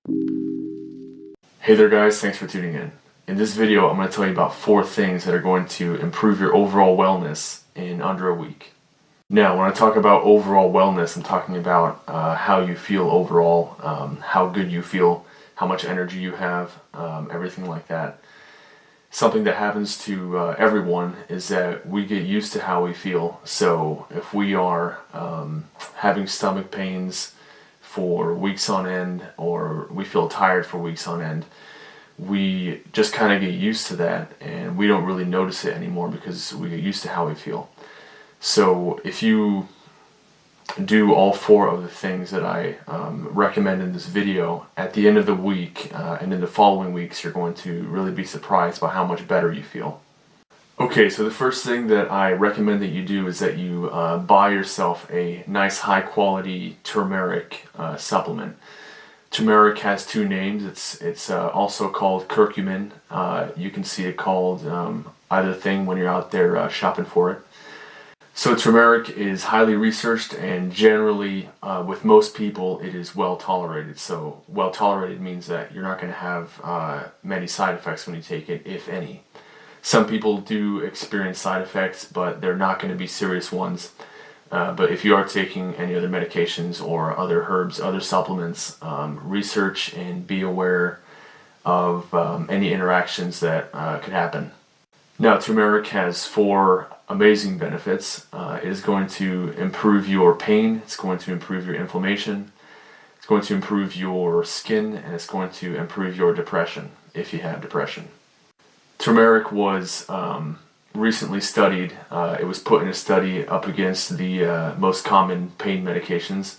Hey there guys, thanks for tuning in. In this video I'm going to tell you about 4 things that are going to improve your overall wellness in under a week. Now when I talk about overall wellness, I'm talking about how you feel overall, how good you feel, how much energy you have, everything like that. Something that happens to everyone is that we get used to how we feel. So if we are having stomach pains for weeks on end, or we feel tired for weeks on end, we just kind of get used to that and we don't really notice it anymore because we get used to how we feel. So if you do all 4 of the things that I recommend in this video, at the end of the week and in the following weeks, you're going to really be surprised by how much better you feel. Okay, so the first thing that I recommend that you do is that you buy yourself a nice high quality turmeric supplement. Turmeric has 2 names. It's also called curcumin. You can see it called either thing when you're out there shopping for it. So turmeric is highly researched, and generally with most people it is well tolerated. So well tolerated means that you're not going to have many side effects when you take it, if any. Some people do experience side effects, but they're not going to be serious ones. But if you are taking any other medications or other herbs, other supplements, research and be aware of any interactions that could happen. Now, turmeric has 4 amazing benefits. It is going to improve your pain, it's going to improve your inflammation, it's going to improve your skin, and it's going to improve your depression if you have depression. Turmeric was recently studied. It was put in a study up against the most common pain medications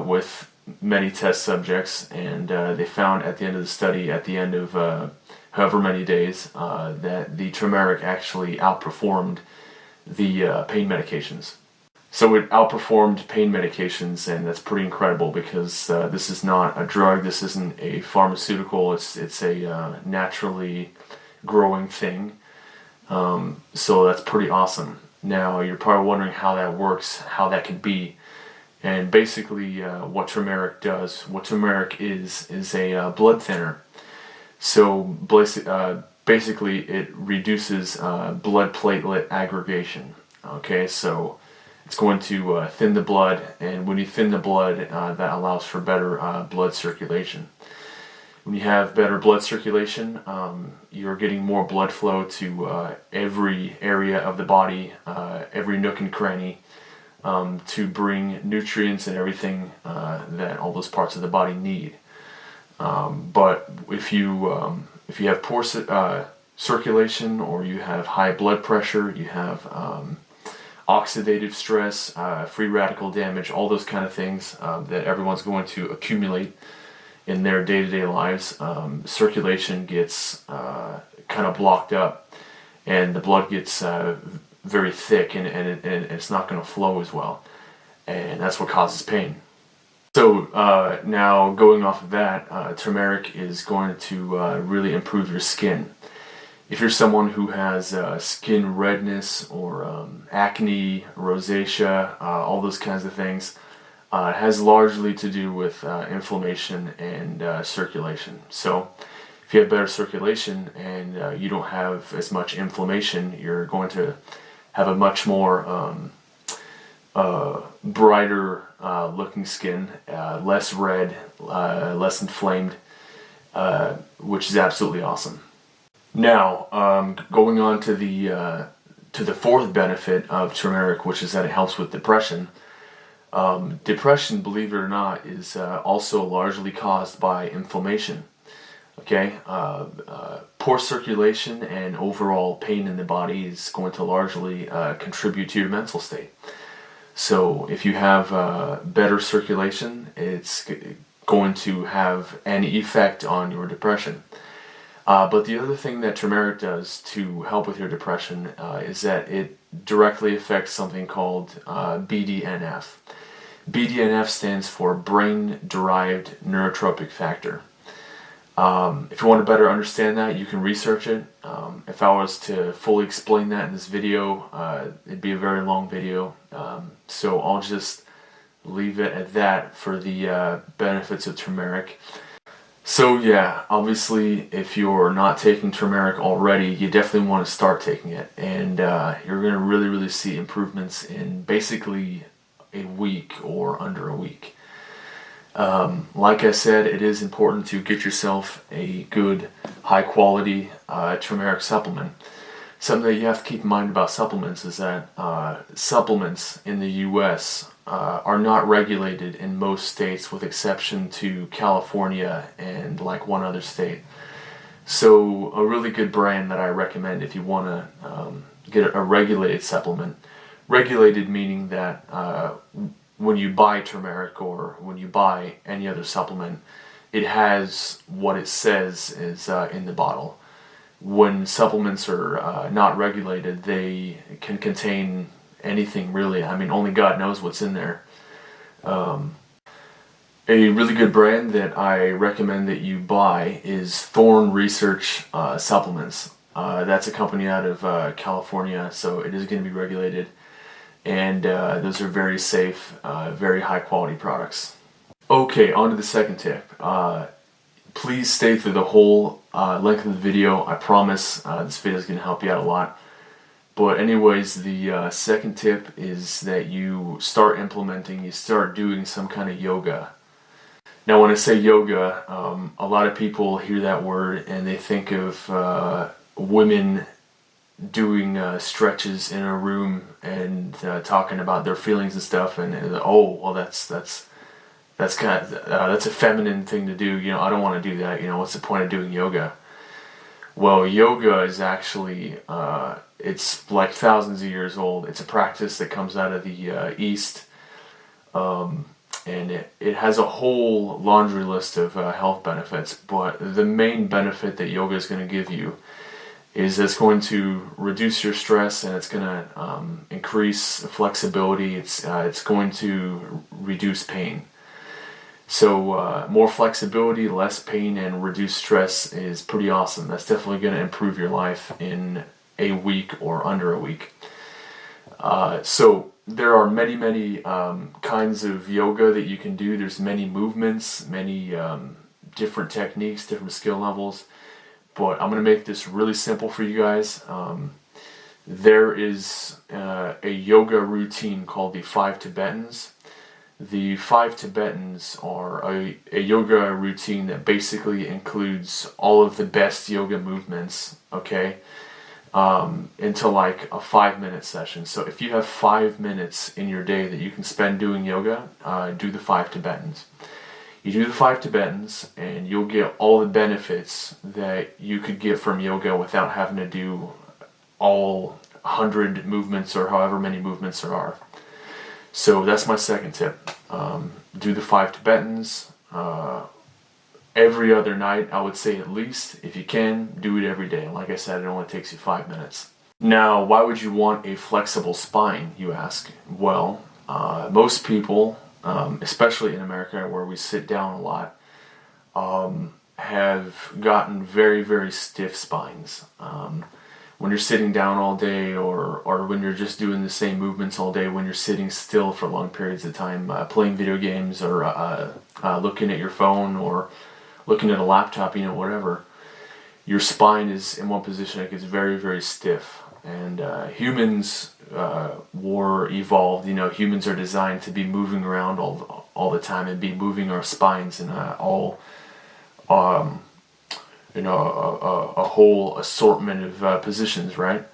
with many test subjects, and they found at the end of the study, at the end of however many days, that the turmeric actually outperformed the pain medications. So it outperformed pain medications, and that's pretty incredible because this is not a drug, this isn't a pharmaceutical, it's a naturally growing thing. So that's pretty awesome. Now you're probably wondering how that works, how that can be. And basically what turmeric does, what turmeric is a blood thinner. So basically it reduces blood platelet aggregation. Okay, so it's going to thin the blood, and when you thin the blood, that allows for better blood circulation. When you have better blood circulation, you're getting more blood flow to every area of the body, every nook and cranny, to bring nutrients and everything that all those parts of the body need. But if you have poor circulation, or you have high blood pressure, you have oxidative stress, free radical damage, all those kind of things that everyone's going to accumulate in their day-to-day lives, circulation gets kind of blocked up, and the blood gets very thick, and it's not going to flow as well, and that's what causes pain. So now going off of that, turmeric is going to really improve your skin. If you're someone who has skin redness or acne, rosacea, all those kinds of things, it has largely to do with inflammation and circulation. So if you have better circulation and you don't have as much inflammation, you're going to have a much more brighter looking skin, less red, less inflamed, which is absolutely awesome. Now, going on to the 4th benefit of turmeric, which is that it helps with depression. Depression, believe it or not, is also largely caused by inflammation. Okay, poor circulation and overall pain in the body is going to largely contribute to your mental state. So if you have better circulation, it's going to have an effect on your depression. But the other thing that turmeric does to help with your depression is that it directly affects something called BDNF. BDNF stands for brain-derived neurotrophic factor. If you want to better understand that, you can research it. If I was to fully explain that in this video, it'd be a very long video. So I'll just leave it at that for the benefits of turmeric. So yeah, obviously, if you're not taking turmeric already, you definitely want to start taking it, and you're going to really see improvements in basically a week or under a week. Like I said, it is important to get yourself a good, high quality turmeric supplement. Something that you have to keep in mind about supplements is that supplements in the U.S. Are not regulated in most states, with exception to California and like one other state. So a really good brand that I recommend if you want to get a regulated supplement, regulated meaning that when you buy turmeric or when you buy any other supplement, it has what it says is in the bottle. When supplements are not regulated, they can contain anything really. I mean, only God knows what's in there. A really good brand that I recommend that you buy is Thorne Research Supplements. That's a company out of California, so it is going to be regulated. And those are very safe, very high quality products. Okay, on to the second tip. Please stay through the whole length of the video. I promise this video is going to help you out a lot. But anyways, the second tip is that you start doing some kind of yoga. Now when I say yoga, a lot of people hear that word and they think of women doing stretches in a room and talking about their feelings and stuff, and oh, well, that's kind of that's a feminine thing to do. You know, I don't want to do that. You know, what's the point of doing yoga? Well, yoga is actually it's like thousands of years old. It's a practice that comes out of the East, and it has a whole laundry list of health benefits. But the main benefit that yoga is going to give you is it's going to reduce your stress, and it's going to increase flexibility. It's going to reduce pain. So more flexibility, less pain, and reduced stress is pretty awesome. That's definitely going to improve your life in a week or under a week. So there are many kinds of yoga that you can do. There's many movements, many different techniques, different skill levels. But I'm going to make this really simple for you guys. There is a yoga routine called the 5 Tibetans. The 5 Tibetans are a yoga routine that basically includes all of the best yoga movements, okay, into like a 5-minute session. So if you have 5 minutes in your day that you can spend doing yoga, do the 5 Tibetans. You do the 5 Tibetans and you'll get all the benefits that you could get from yoga without having to do all 100 movements or however many movements there are. So that's my second tip. Do the 5 Tibetans every other night, I would say at least. If you can, do it every day. Like I said, it only takes you 5 minutes. Now, why would you want a flexible spine, you ask? Well, most people, especially in America where we sit down a lot, have gotten very stiff spines. When you're sitting down all day, or when you're just doing the same movements all day, when you're sitting still for long periods of time, playing video games, or looking at your phone, or looking at a laptop, you know, whatever, your spine is in one position that gets very stiff. And humans were evolved, you know, humans are designed to be moving around all the time and be moving our spines in a whole assortment of positions, right?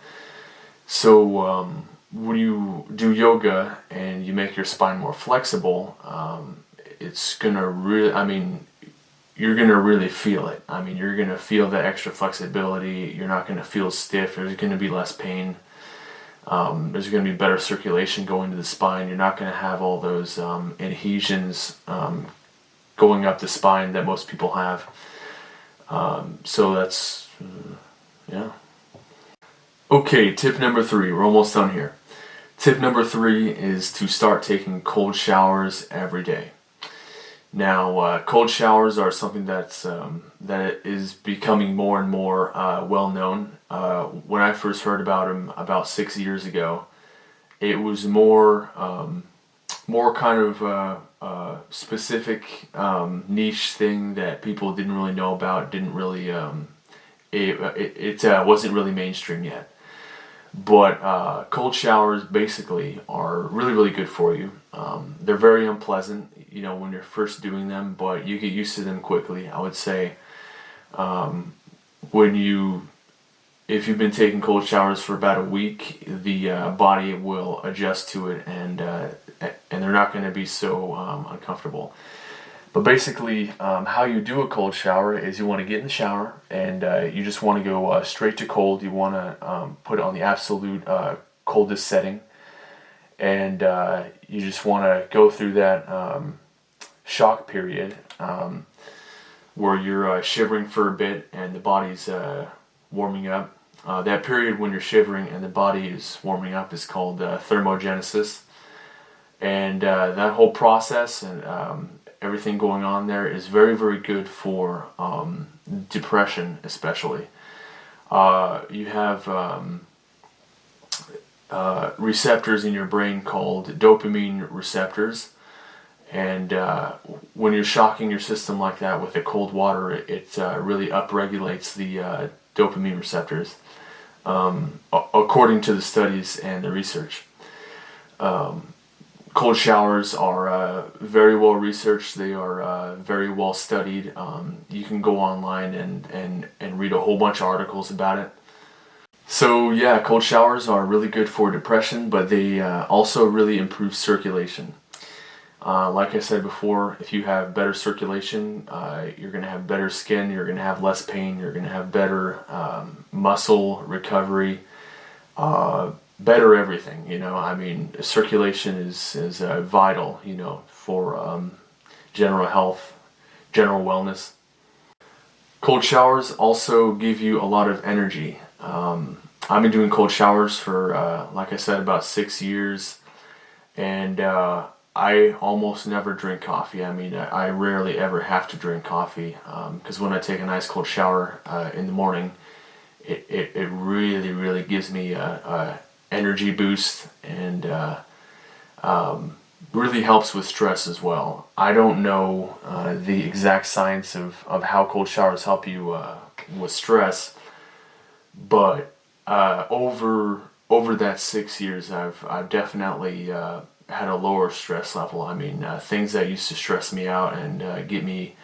So when you do yoga and you make your spine more flexible, it's gonna you're gonna really feel it. I mean, you're gonna feel that extra flexibility. You're not gonna feel stiff. There's gonna be less pain. There's gonna be better circulation going to the spine. You're not gonna have all those adhesions going up the spine that most people have. So that's, yeah. Okay, tip number 3. We're almost done here. Tip number 3 is to start taking cold showers every day. Now, cold showers are something that is becoming more and more well known. When I first heard about them about 6 years ago, it was more more kind of specific niche thing that people didn't really know about, didn't really it wasn't really mainstream yet. But cold showers basically are really, really good for you. They're very unpleasant, you know, when you're first doing them, but you get used to them quickly. I would say if you've been taking cold showers for about a week, the body will adjust to it, and they're not going to be so uncomfortable. But basically, how you do a cold shower is you want to get in the shower, and you just want to go straight to cold. You want to put it on the absolute coldest setting, and you just want to go through that shock period where you're shivering for a bit and the body's warming up. That period when you're shivering and the body is warming up is called thermogenesis, and that whole process and everything going on there is very, very good for depression, especially. You have receptors in your brain called dopamine receptors, and when you're shocking your system like that with the cold water, it really upregulates the dopamine receptors, according to the studies and the research. Cold showers are very well researched. They are very well studied. You can go online and read a whole bunch of articles about it. So yeah, cold showers are really good for depression, but they also really improve circulation. Like I said before, if you have better circulation, you're going to have better skin, you're going to have less pain, you're going to have better muscle recovery, better everything, you know. I mean, circulation is vital, you know, for general health, general wellness. Cold showers also give you a lot of energy. I've been doing cold showers for, like I said, about 6 years, and I almost never drink coffee. I mean, I rarely ever have to drink coffee, because when I take a nice cold shower in the morning, it really, really gives me a energy boost, and really helps with stress as well. I don't know the exact science of how cold showers help you with stress, but over that 6 years, I've definitely had a lower stress level. I mean, things that used to stress me out and get me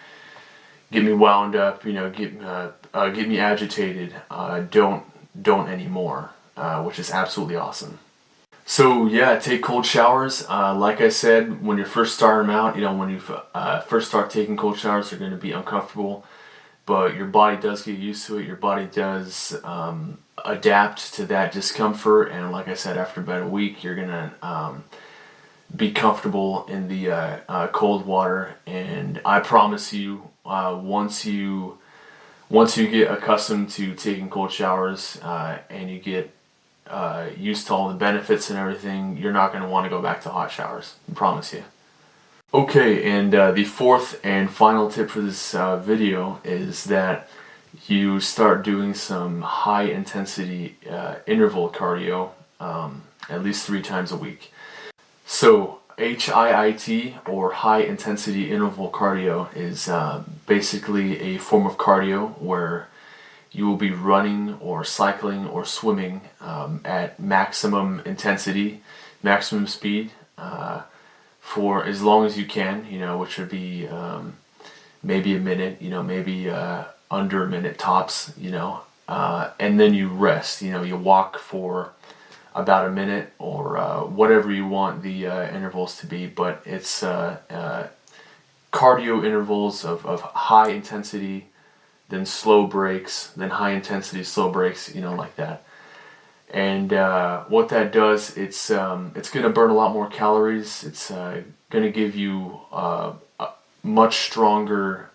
wound up, you know, get me agitated, don't anymore, which is absolutely awesome. So yeah, take cold showers. Like I said, when you're first starting them out, you know, when you first start taking cold showers, they're going to be uncomfortable, but your body does get used to it. Your body does adapt to that discomfort, and like I said, after about a week, you're gonna be comfortable in the cold water. And I promise you, once you get accustomed to taking cold showers and you get used to all the benefits and everything, you're not going to want to go back to hot showers. I promise you. Okay, and the fourth and final tip for this video is that you start doing some high intensity interval cardio at least 3 times a week. So HIIT, or high intensity interval cardio, is basically a form of cardio where you will be running or cycling or swimming at maximum intensity, maximum speed, for as long as you can, you know, which would be maybe a minute, you know, maybe under a minute tops, you know, and then you rest, you know, you walk for about a minute, or whatever you want the intervals to be, but it's cardio intervals of high intensity, then slow breaks, then high intensity, slow breaks, you know, like that. And what that does, it's going to burn a lot more calories. It's going to give you much stronger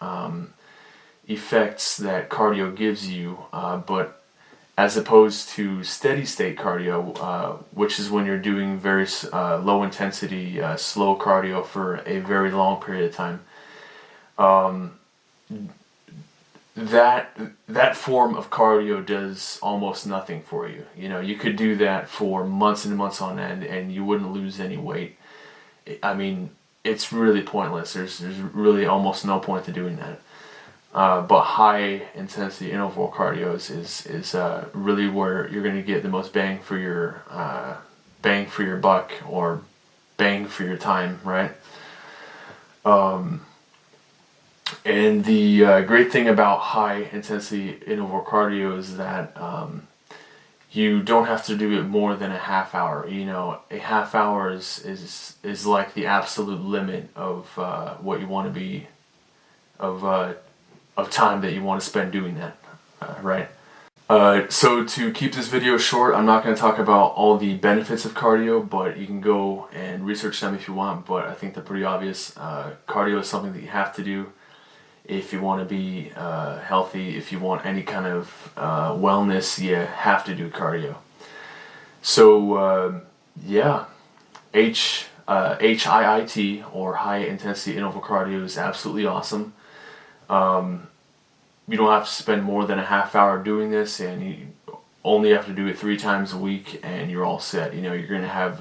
effects that cardio gives you, but as opposed to steady state cardio, which is when you're doing very low intensity, slow cardio for a very long period of time. That form of cardio does almost nothing for you. You know, you could do that for months and months on end, and you wouldn't lose any weight. I mean, it's really pointless. There's really almost no point to doing that. But high intensity interval cardio is really where you're going to get the most bang for your buck, or bang for your time, right? And the great thing about high intensity interval cardio is that you don't have to do it more than a half hour. You know, a half hour is like the absolute limit of what you want to be, of time that you want to spend doing that, right? So to keep this video short, I'm not going to talk about all the benefits of cardio, but you can go and research them if you want, but I think they're pretty obvious. Cardio is something that you have to do if you want to be healthy. If you want any kind of wellness, you have to do cardio. So yeah, HIIT, or high intensity interval cardio, is absolutely awesome. You don't have to spend more than a half hour doing this, and you only have to do it 3 times a week, and you're all set. You know, you're going to have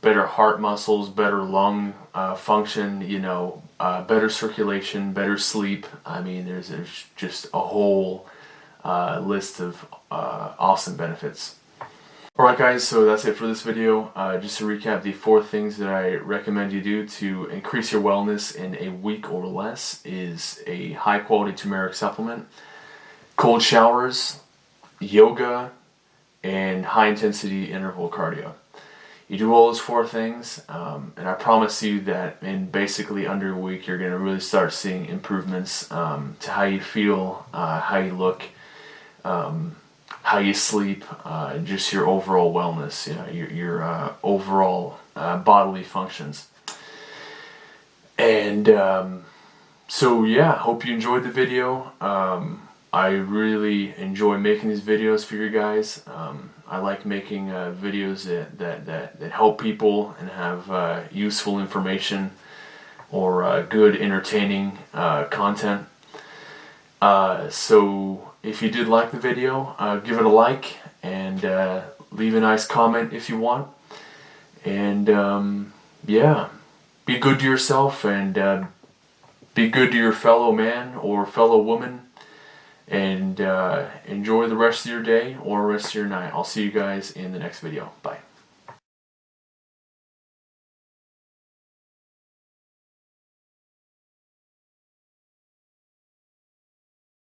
better heart muscles, better lung function, you know, better circulation, better sleep. I mean, there's just a whole list of awesome benefits. Alright guys, so that's it for this video. Just to recap, the 4 things that I recommend you do to increase your wellness in a week or less is a high quality turmeric supplement, cold showers, yoga, and high intensity interval cardio. You do all those 4 things, and I promise you that in basically under a week you're going to really start seeing improvements to how you feel, how you look, how you sleep, just your overall wellness, you know, your overall bodily functions. And so yeah, hope you enjoyed the video. I really enjoy making these videos for you guys. I like making videos that help people and have useful information, or good entertaining content. So if you did like the video, give it a like, and leave a nice comment if you want. And yeah, be good to yourself, and be good to your fellow man or fellow woman, and enjoy the rest of your day or rest of your night. I'll see you guys in the next video. Bye.